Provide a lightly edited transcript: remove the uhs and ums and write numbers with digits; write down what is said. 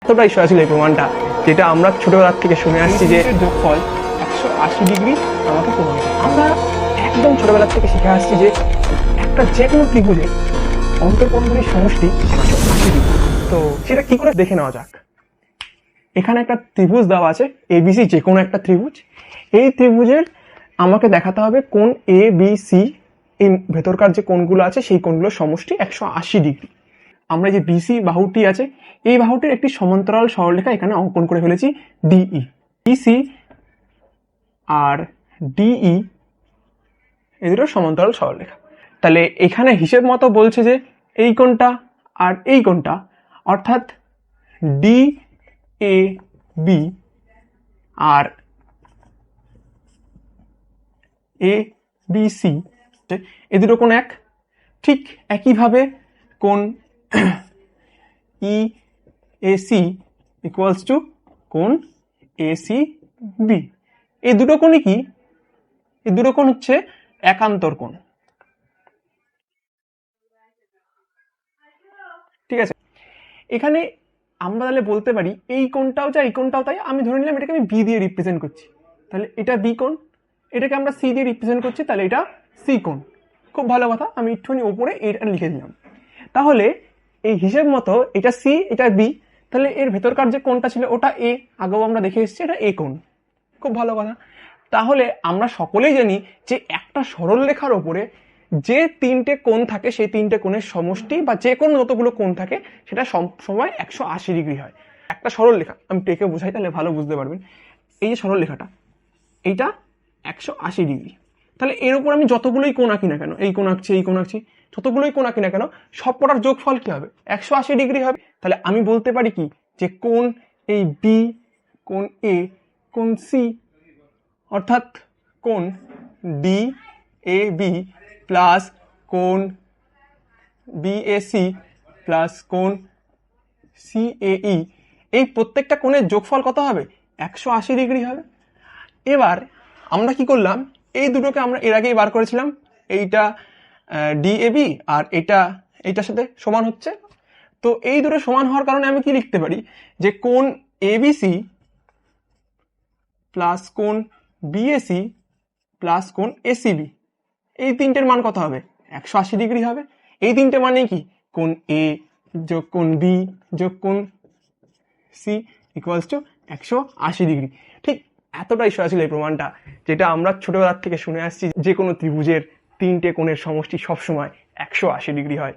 এতটাই সরাসরি এই প্রমাণটা, যেটা আমরা ছোটবেলার থেকে শুনে আসছি যে যোগফল 180 ডিগ্রি আমাকে প্রমাণ করে। আমরা একদম ছোটবেলার থেকে শিখে আসছি যে একটা যে কোনো ত্রিভুজের অন্তঃকোণগুলির সমষ্টি 180 ডিগ্রি। তো সেটা কি করে দেখে নেওয়া যাক। এখানে একটা ত্রিভুজ দেওয়া আছে এবিসি, যে কোনো একটা ত্রিভুজ। এই ত্রিভুজের আমাকে দেখাতে হবে কোণ এ বি সি, এই ভেতরকার যে কোণগুলো আছে সেই কোণগুলোর সমষ্টি 180 ডিগ্রি। আমরা যে বিসি বাহুটি আছে, এই বাহুটির একটি সমান্তরাল সরলরেখা এখানে অঙ্কন করে ফেলেছি ডিই। বিসি আর ডিই এই দুটো সমান্তরাল সরলরেখা। তাহলে এখানে হিসেব মতো বলছে যে এই কোণটা আর এই কোণটা, অর্থাৎ ডি এ বি আর এ বি সি, এই দুটো কোণ এক। ঠিক একইভাবে কোণ E A C equals to কোণ এ সি বি। এই দুটো কোণই কি? এই দুটো কোণ হচ্ছে একান্তর কোণ। ঠিক আছে, এখানে আমরা তাহলে বলতে পারি এই কোণটাও যা এই কোণটাও তাই। আমি ধরে নিলাম এটাকে আমি বি দিয়ে রিপ্রেজেন্ট করছি, তাহলে এটা বি কোণ। এটাকে আমরা সি দিয়ে রিপ্রেজেন্ট করছি, তাহলে এটা সি কোণ। খুব ভালো কথা, আমি একটুখানি ওপরে এটা লিখে দিলাম। তাহলে এই হিসেব মতো এটা সি, এটা বি, তাহলে এর ভেতরকার যে কোণটা ছিল ওটা এ, আগেও আমরা দেখে এসেছি এটা এ কোণ। খুব ভালো কথা। তাহলে আমরা সকলেই জানি যে একটা সরল রেখার ওপরে যে তিনটে কোণ থাকে সেই তিনটে কোণের সমষ্টি বা যে কোনো যতগুলো কোণ থাকে সেটা সবসময় 180 ডিগ্রি হয়। একটা সরল রেখা আমি টেকে বোঝাই তাহলে ভালো বুঝতে পারবেন। এই যে সরল রেখাটা, এইটা 180 ডিগ্রি। তাহলে এর উপর আমি যতগুলোই কোণ আঁকি না কেন, এই কোণ আঁকছি, এই কোণ আঁকছি, যতগুলোই কোণ আঁকি না কেন, সব কটার যোগফল কি হবে? 180 ডিগ্রি হবে। তাহলে আমি বলতে পারি কি যে কোণ এই বি, কোণ এ, কোণ সি, অর্থাৎ কোণ ডি এ বি প্লাস কোণ বি এ সি প্লাস কোণ সি এ ই, এই প্রত্যেকটা কোণের যোগফল কত হবে? 180 ডিগ্রি হবে। এবার আমরা কি করলাম, এই দুটোকে আমরা এর আগেই বার করেছিলাম, এইটা ডিএবি আর এইটার সাথে সমান হচ্ছে। তো এই দুটো সমান হওয়ার কারণে আমি কি লিখতে পারি যে কোণ এবিসি প্লাস কোণ বিএসি প্লাস কোণ এসিবি, এই তিনটের মান কত হবে? 180 ডিগ্রি হবে। এই তিনটে মানে কি? কোণ এ যোগ কোণ বি যোগ কোণ সি ইকুয়ালস টু 180 ডিগ্রি। ঠিক এতটাই সরাসরি এই প্রমাণটা, যেটা আমরা ছোটবেলার থেকে শুনে আসছি যে কোনো ত্রিভুজের তিনটে কোণের সমষ্টি সবসময় 180 ডিগ্রি হয়।